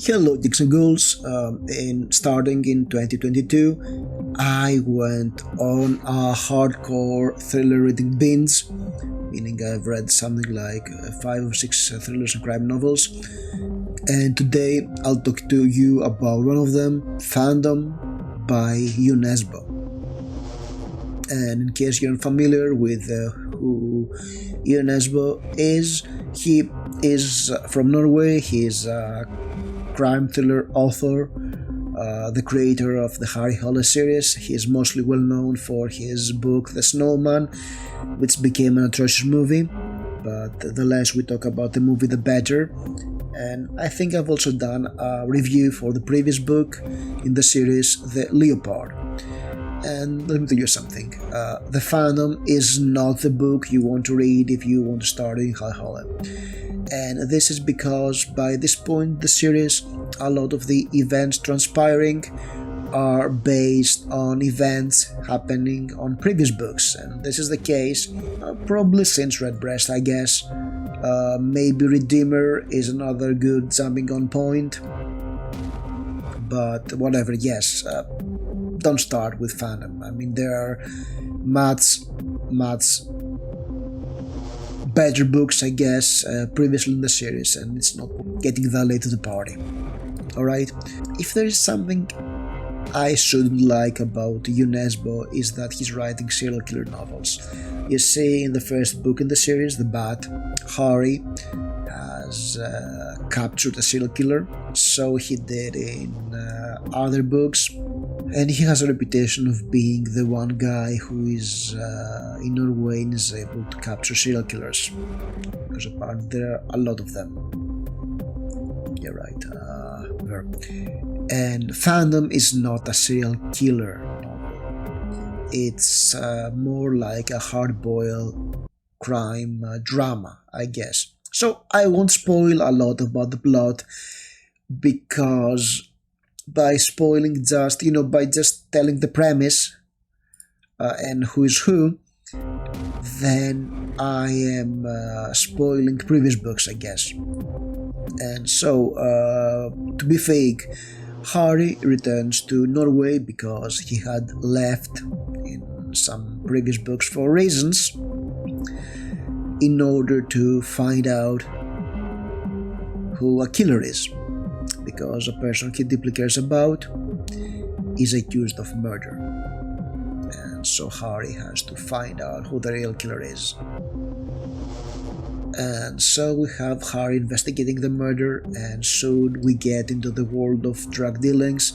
Hello, Dixon Ghouls. Starting in 2022, I went on a hardcore thriller reading binge, meaning I've read something like 5 or 6 thrillers and crime novels. And today I'll talk to you about one of them, Fandom by Jo Nesbo. And in case you're unfamiliar with who Jo Nesbo is, he is from Norway. He's a crime thriller author, the creator of the Harry Hole series. He is mostly well known for his book The Snowman, which became an atrocious movie, but the less we talk about the movie the better. And I think I've also done a review for the previous book in the series, The Leopard. And let me tell you something, The Fandom is not the book you want to read if you want to start in Harry Hole. And this is because by this point in the series, a lot of the events transpiring are based on events happening on previous books. And this is the case probably since Redbreast, I guess. Maybe Redeemer is another good jumping on point. But whatever, yes. Don't start with Fandom. I mean, there are much better books, I guess, previously in the series, and it's not getting that late to the party. Alright? If there is something I shouldn't like about Jo Nesbo, is that he's writing serial killer novels. You see, in the first book in the series, The Bat, Harry has captured a serial killer, so he did in other books. And he has a reputation of being the one guy who is in Norway and is able to capture serial killers, because apparently there are a lot of them. Yeah, right. And Fandom is not a serial killer novel. It's more like a hard-boiled crime drama, I guess. So I won't spoil a lot about the plot, because by spoiling by just telling the premise and who is who, then I am spoiling previous books, I guess. And so, to be fake, Harry returns to Norway because he had left in some previous books for reasons, in order to find out who a killer is. Because a person he deeply cares about is accused of murder. And so Harry has to find out who the real killer is. And so we have Harry investigating the murder, and soon we get into the world of drug dealings,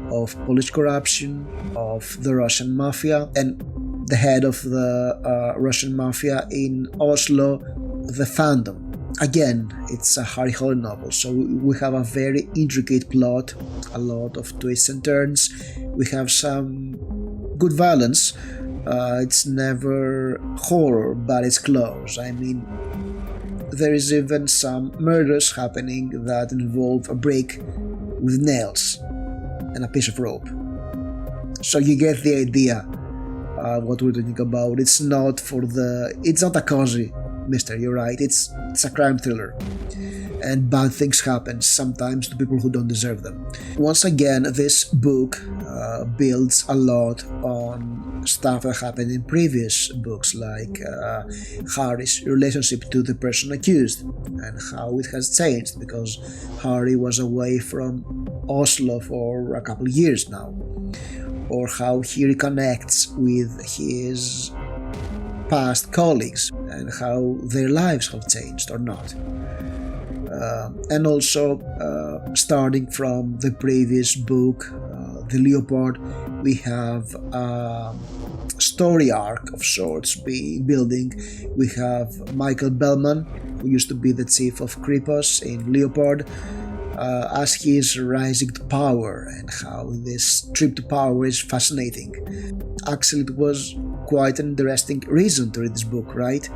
of police corruption, of the Russian mafia, and the head of the Russian mafia in Oslo, the Fandom. Again, it's a Harry Hole novel, so we have a very intricate plot, a lot of twists and turns. We have some good violence. It's never horror, but it's close. I mean, there is even some murders happening that involve a brick with nails and a piece of rope. So you get the idea what we're talking about. It's not a cozy mystery, you're right, it's a crime thriller, and bad things happen sometimes to people who don't deserve them. Once again, this book builds a lot on stuff that happened in previous books, like Harry's relationship to the person accused and how it has changed, because Harry was away from Oslo for a couple of years now, or how he reconnects with his past colleagues and how their lives have changed or not. And also, starting from the previous book, The Leopard, we have a story arc of sorts building. We have Michael Bellman, who used to be the chief of Kripos in Leopard, as he is rising to power, and how this trip to power is fascinating. Actually, it was quite an interesting reason to read this book, right?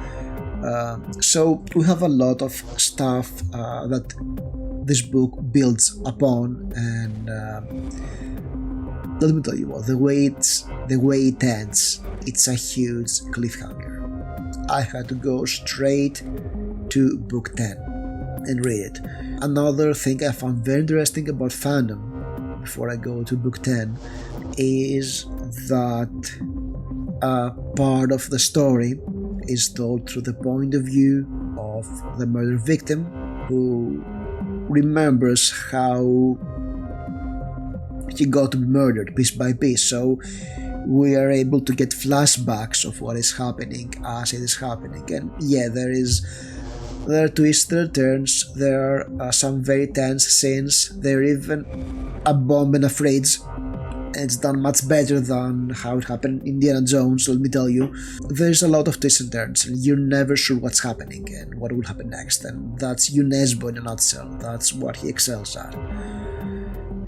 So we have a lot of stuff that this book builds upon, and let me tell you what, the way it ends, it's a huge cliffhanger. I had to go straight to book 10. and read it. Another thing I found very interesting about fandom, before I go to book 10, is that part of the story is told through the point of view of the murder victim, who remembers how he got to be murdered piece by piece. So we are able to get flashbacks of what is happening as it is happening. And yeah, there are twists, there are turns, there are some very tense scenes, there are even a bomb and a fridge. It's done much better than how it happened in Indiana Jones, let me tell you. There's a lot of twists and turns, and you're never sure what's happening and what will happen next. And that's Jo Nesbo in a nutshell. That's what he excels at.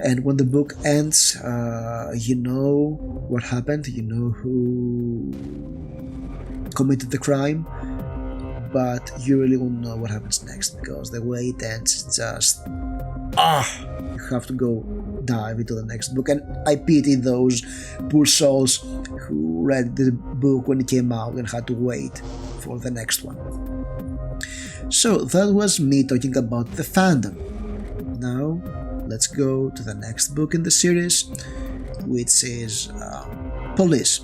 And when the book ends, you know what happened, you know who committed the crime, but you really won't know what happens next, because the way it ends is just you have to go dive into the next book. And I pity those poor souls who read the book when it came out and had to wait for the next one. So that was me talking about the fandom. Now let's go to the next book in the series, which is Police.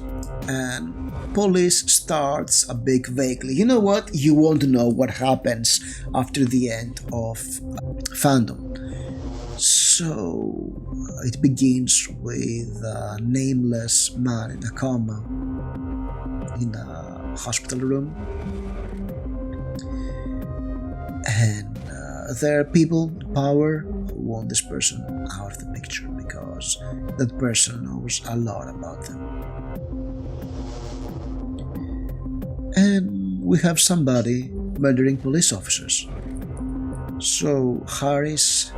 And Police starts a bit vaguely. You know what? You want to know what happens after the end of fandom. So it begins with a nameless man in a coma in a hospital room. And there are people in power who want this person out of the picture because that person knows a lot about them. And we have somebody murdering police officers. So Harry's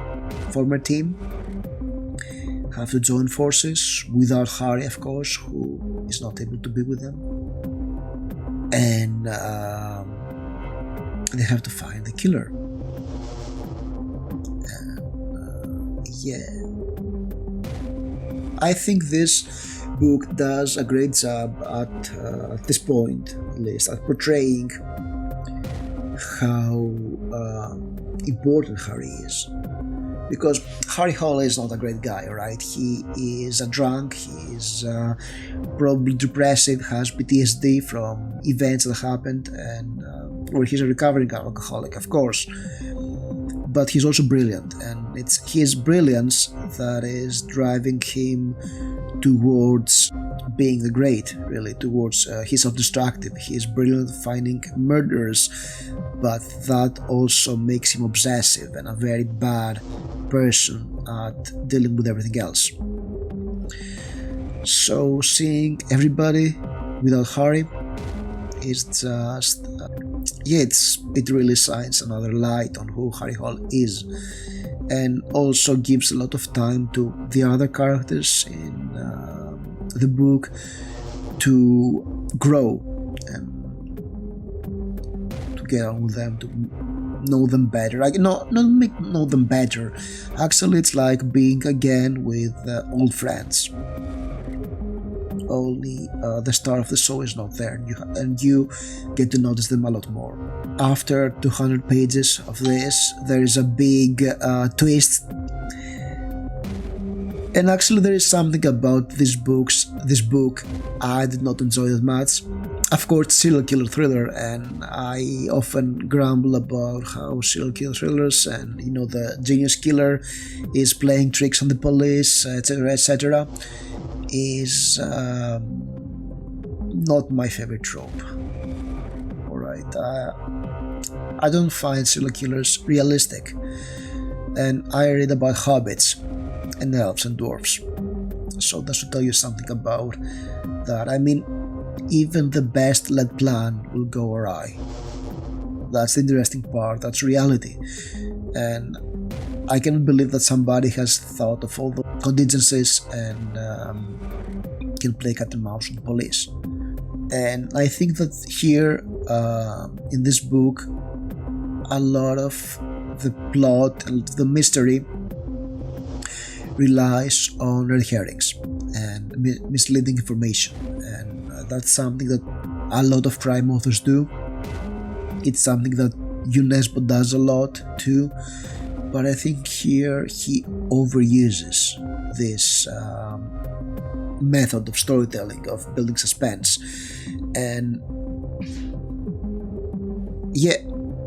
former team have to join forces without Harry, of course, who is not able to be with them. And they have to find the killer. Yeah, I think this book does a great job at this point, at least, at portraying how important Harry is. Because Harry Hole is not a great guy, right? He is a drunk, he is probably depressive, has PTSD from events that happened, and or he's a recovering alcoholic, of course. But he's also brilliant, and it's his brilliance that is driving him towards being the great, really, towards he's self-destructive. He is brilliant at finding murderers, but that also makes him obsessive and a very bad person at dealing with everything else. So seeing everybody without Harry is just it really shines another light on who Harry Hole is, and also gives a lot of time to the other characters in the book to grow and to get on with them, to know them better. Like, not know them better. Actually, it's like being again with old friends. Only the star of the show is not there, and you get to notice them a lot more. After 200 pages of this, there is a big twist. And actually, there is something about this book I did not enjoy that much. Of course, serial killer thriller, and I often grumble about how serial killer thrillers and the genius killer is playing tricks on the police, etc., etc., is not my favorite trope. Alright, I don't find serial killers realistic, and I read about hobbits and elves and dwarves, so that should tell you something about that. I mean, even the best laid plan will go awry. That's the interesting part, that's reality, and I cannot believe that somebody has thought of all the contingencies and can play cat and mouse with the police. And I think that here, in this book, a lot of the plot and the mystery relies on red herrings and misleading information, and that's something that a lot of crime authors do. It's something that Jo Nesbo does a lot too, but I think here he overuses this method of storytelling, of building suspense. And yeah,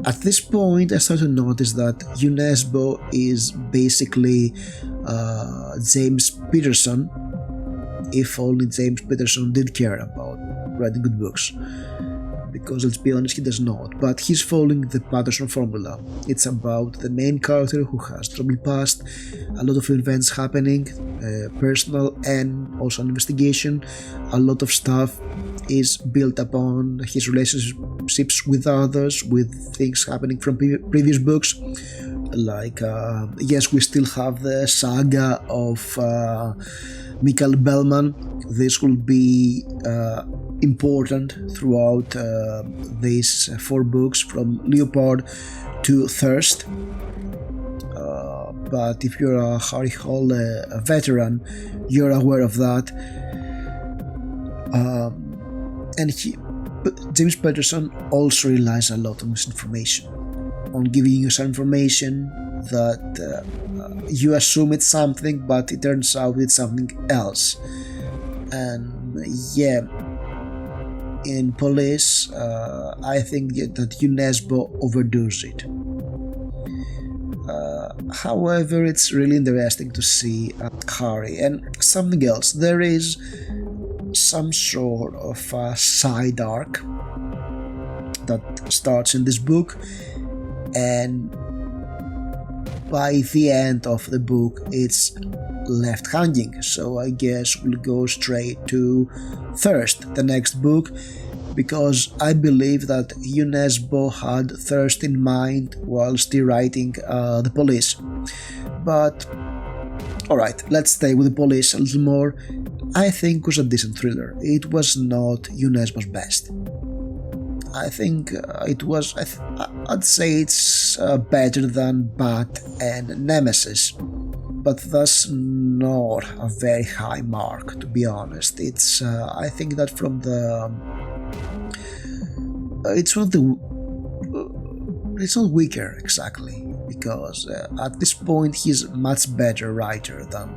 at this point I started to notice that Jo Nesbo is basically James Peterson, if only James Peterson did care about writing good books. Because let's be honest, he does not. But he's following the Patterson formula. It's about the main character who has troubled past, a lot of events happening, personal and also an investigation. A lot of stuff is built upon his relationships with others, with things happening from previous books. Like, yes, we still have the saga of Michael Bellman. This will be important throughout these 4 books, from Leopard to Thirst. But if you're a Harry Hole a veteran, you're aware of that. But James Peterson also relies a lot on misinformation, on giving you some information that you assume it's something, but it turns out it's something else. And yeah, in Police, I think that Jo Nesbo overdoes it. However, it's really interesting to see Harry. And something else, there is some sort of a side arc that starts in this book, and by the end of the book it's left hanging. So I guess we'll go straight to Thirst, the next book, because I believe that Jo Nesbo had Thirst in mind whilst writing The Police. But alright, let's stay with The Police a little more. I think it was a decent thriller. It was not Jo Nesbo's best. I think it was, I'd say it's better than Bat and Nemesis, but that's not a very high mark, to be honest. It's I think that from the it's not weaker exactly, because at this point he's a much better writer than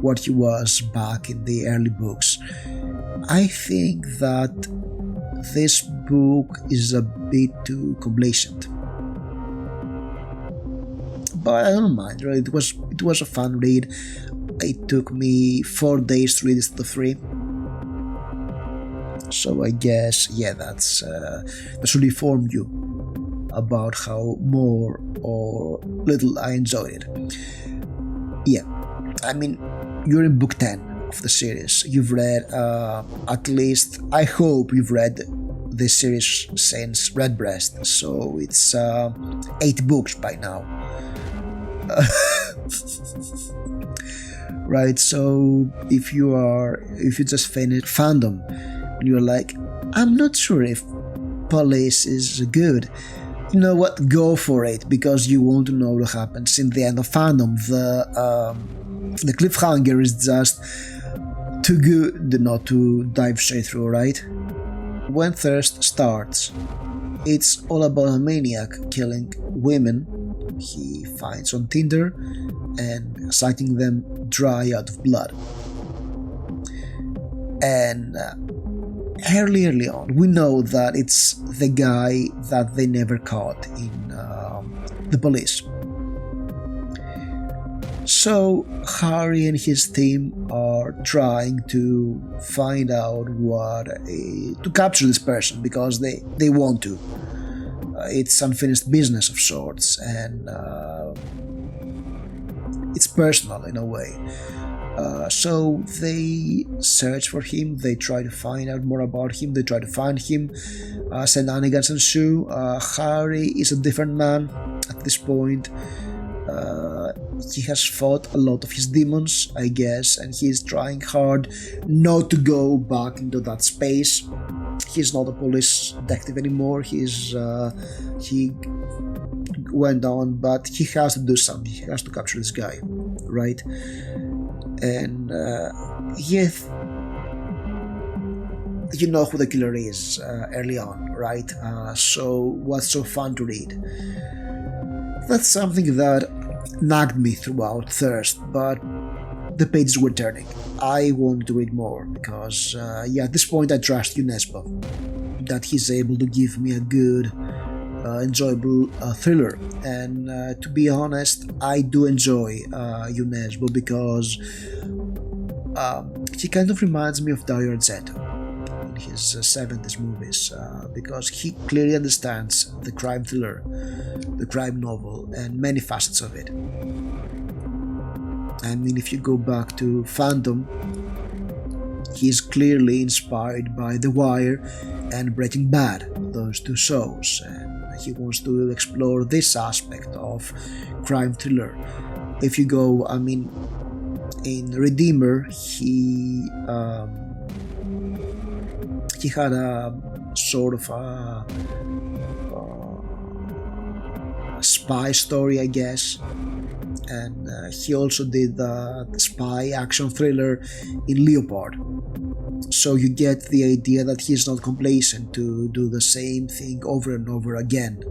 what he was back in the early books. I think that this book is a bit too complacent, but I don't mind, right? It was a fun read. It took me 4 days to read it instead of 3. So I guess, yeah, that should inform you about how more or little I enjoyed it. Yeah, I mean, you're in book 10 of the series. You've read, at least, I hope you've read this series since Redbreast, so it's 8 books by now. Right, so if you just finished Fandom and you're like, I'm not sure if Police is good, you know what, go for it, because you want to know what happens in the end of Fandom. The cliffhanger is just too good not to dive straight through, right? When Thirst starts, it's all about a maniac killing women he finds on Tinder and sucking them dry out of blood. And early on, we know that it's the guy that they never caught in The Police. So Harry and his team are trying to find out to capture this person, because they want to. It's unfinished business of sorts, and it's personal in a way. So they search for him, they try to find out more about him, they try to find him. Shenanigans ensue. Harry is a different man at this point. He has fought a lot of his demons, I guess, and he's trying hard not to go back into that space. He's not a police detective anymore. He went on, but he has to do something. He has to capture this guy, right? And yes, you know who the killer is early on, right? So what's so fun to read? That's something that nagged me throughout Thirst, but the pages were turning. I wanted to read more because, at this point I trust Jo Nesbo, that he's able to give me a good, enjoyable thriller. And to be honest, I do enjoy Jo Nesbo because he kind of reminds me of Dario Argento in his 70s movies, because he clearly understands the crime thriller, the crime novel, and many facets of it. I mean, if you go back to fandom, he's clearly inspired by The Wire and Breaking Bad, those two shows, and he wants to explore this aspect of crime thriller. If you go, I mean, in Redeemer, he had a sort of a spy story, I guess, and he also did the spy action thriller in Leopard. So you get the idea that he's not complacent to do the same thing over and over again.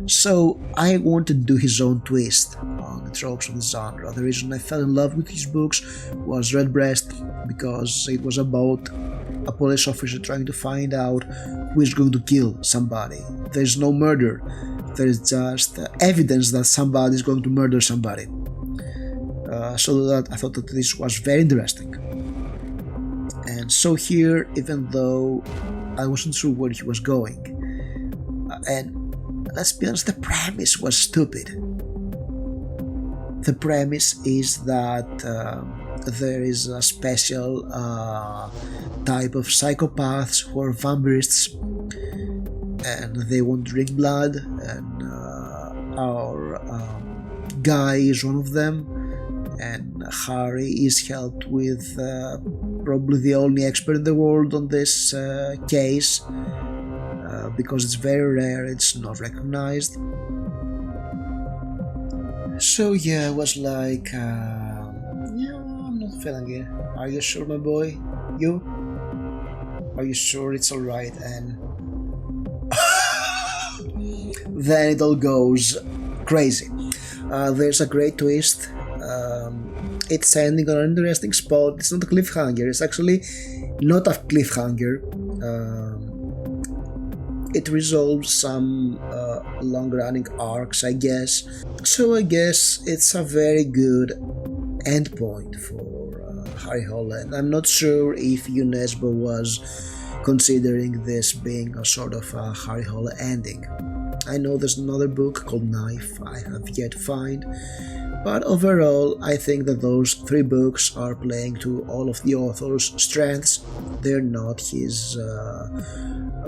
So I wanted to do his own twist on the tropes of the genre. The reason I fell in love with his books was Redbreast, because it was about a police officer trying to find out who is going to kill somebody. There's no murder, there's just evidence that somebody is going to murder somebody. So that I thought that this was very interesting. And so here, even though I wasn't sure where he was going, and let's be honest, the premise was stupid. The premise is that there is a special type of psychopaths who are vampirists, and they won't drink blood, and our guy is one of them, and Harry is helped with probably the only expert in the world on this case, because it's very rare, it's not recognized. So I was like, I'm not feeling it. Are you sure, my boy? You? Are you sure it's alright? And then it all goes crazy. There's a great twist. It's ending on an interesting spot. It's not a cliffhanger. It's actually not a cliffhanger. It resolves some long-running arcs, I guess. So I guess it's a very good endpoint for Harry Hole. And I'm not sure if Jo Nesbo was considering this being a sort of a Harry Hole ending. I know there's another book called Knife I have yet to find, but overall I think that those three books are playing to all of the author's strengths. They're not his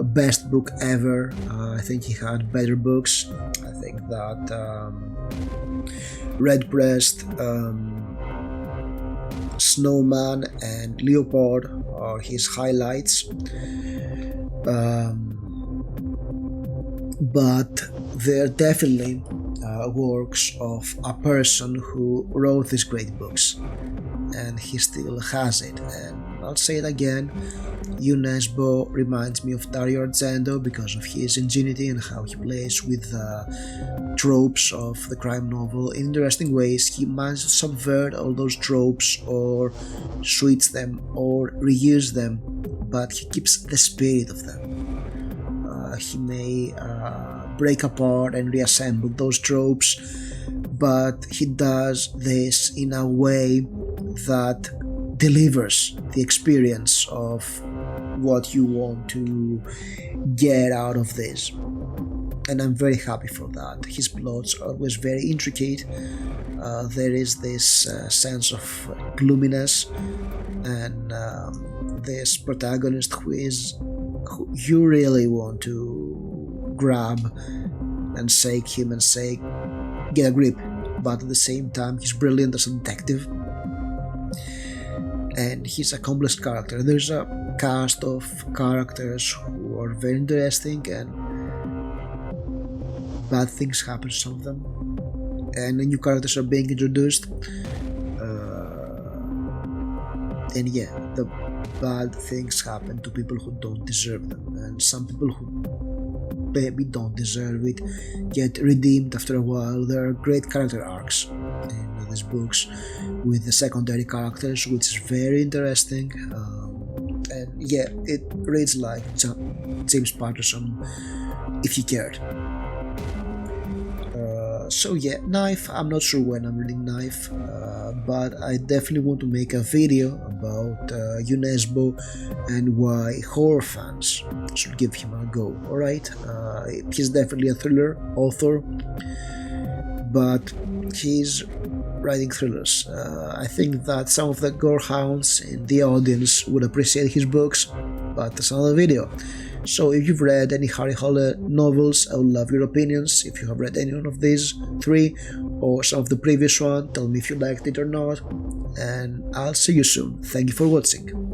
best book ever. I think he had better books. I think that Redbreast, Snowman and Leopard are his highlights. But they're definitely works of a person who wrote these great books, and he still has it. And I'll say it again, Jo Nesbo reminds me of Dario Argento because of his ingenuity and how he plays with the tropes of the crime novel in interesting ways. He manages to subvert all those tropes or switch them or reuse them, but he keeps the spirit of them. He may break apart and reassemble those tropes, but he does this in a way that delivers the experience of what you want to get out of this. And I'm very happy for that. His plots are always very intricate. There is this sense of gloominess, and this protagonist who you really want to grab and shake him and say, get a grip, but at the same time he's brilliant as a detective and he's a complex character. There's a cast of characters who are very interesting, and bad things happen to some of them, and the new characters are being introduced. And yeah, the bad things happen to people who don't deserve them, and some people who maybe don't deserve it get redeemed after a while. There are great character arcs in these books with the secondary characters, which is very interesting. And yeah, it reads like James Patterson if you cared. So yeah, Knife, I'm not sure when I'm reading Knife, but I definitely want to make a video about Jo Nesbo and why horror fans should give him a go. Alright, he's definitely a thriller author, but he's writing thrillers. I think that some of the gore hounds in the audience would appreciate his books, but that's another video. So if you've read any Harry Hole novels, I would love your opinions. If you have read any one of these 3 or some of the previous one, tell me if you liked it or not, and I'll see you soon. Thank you for watching.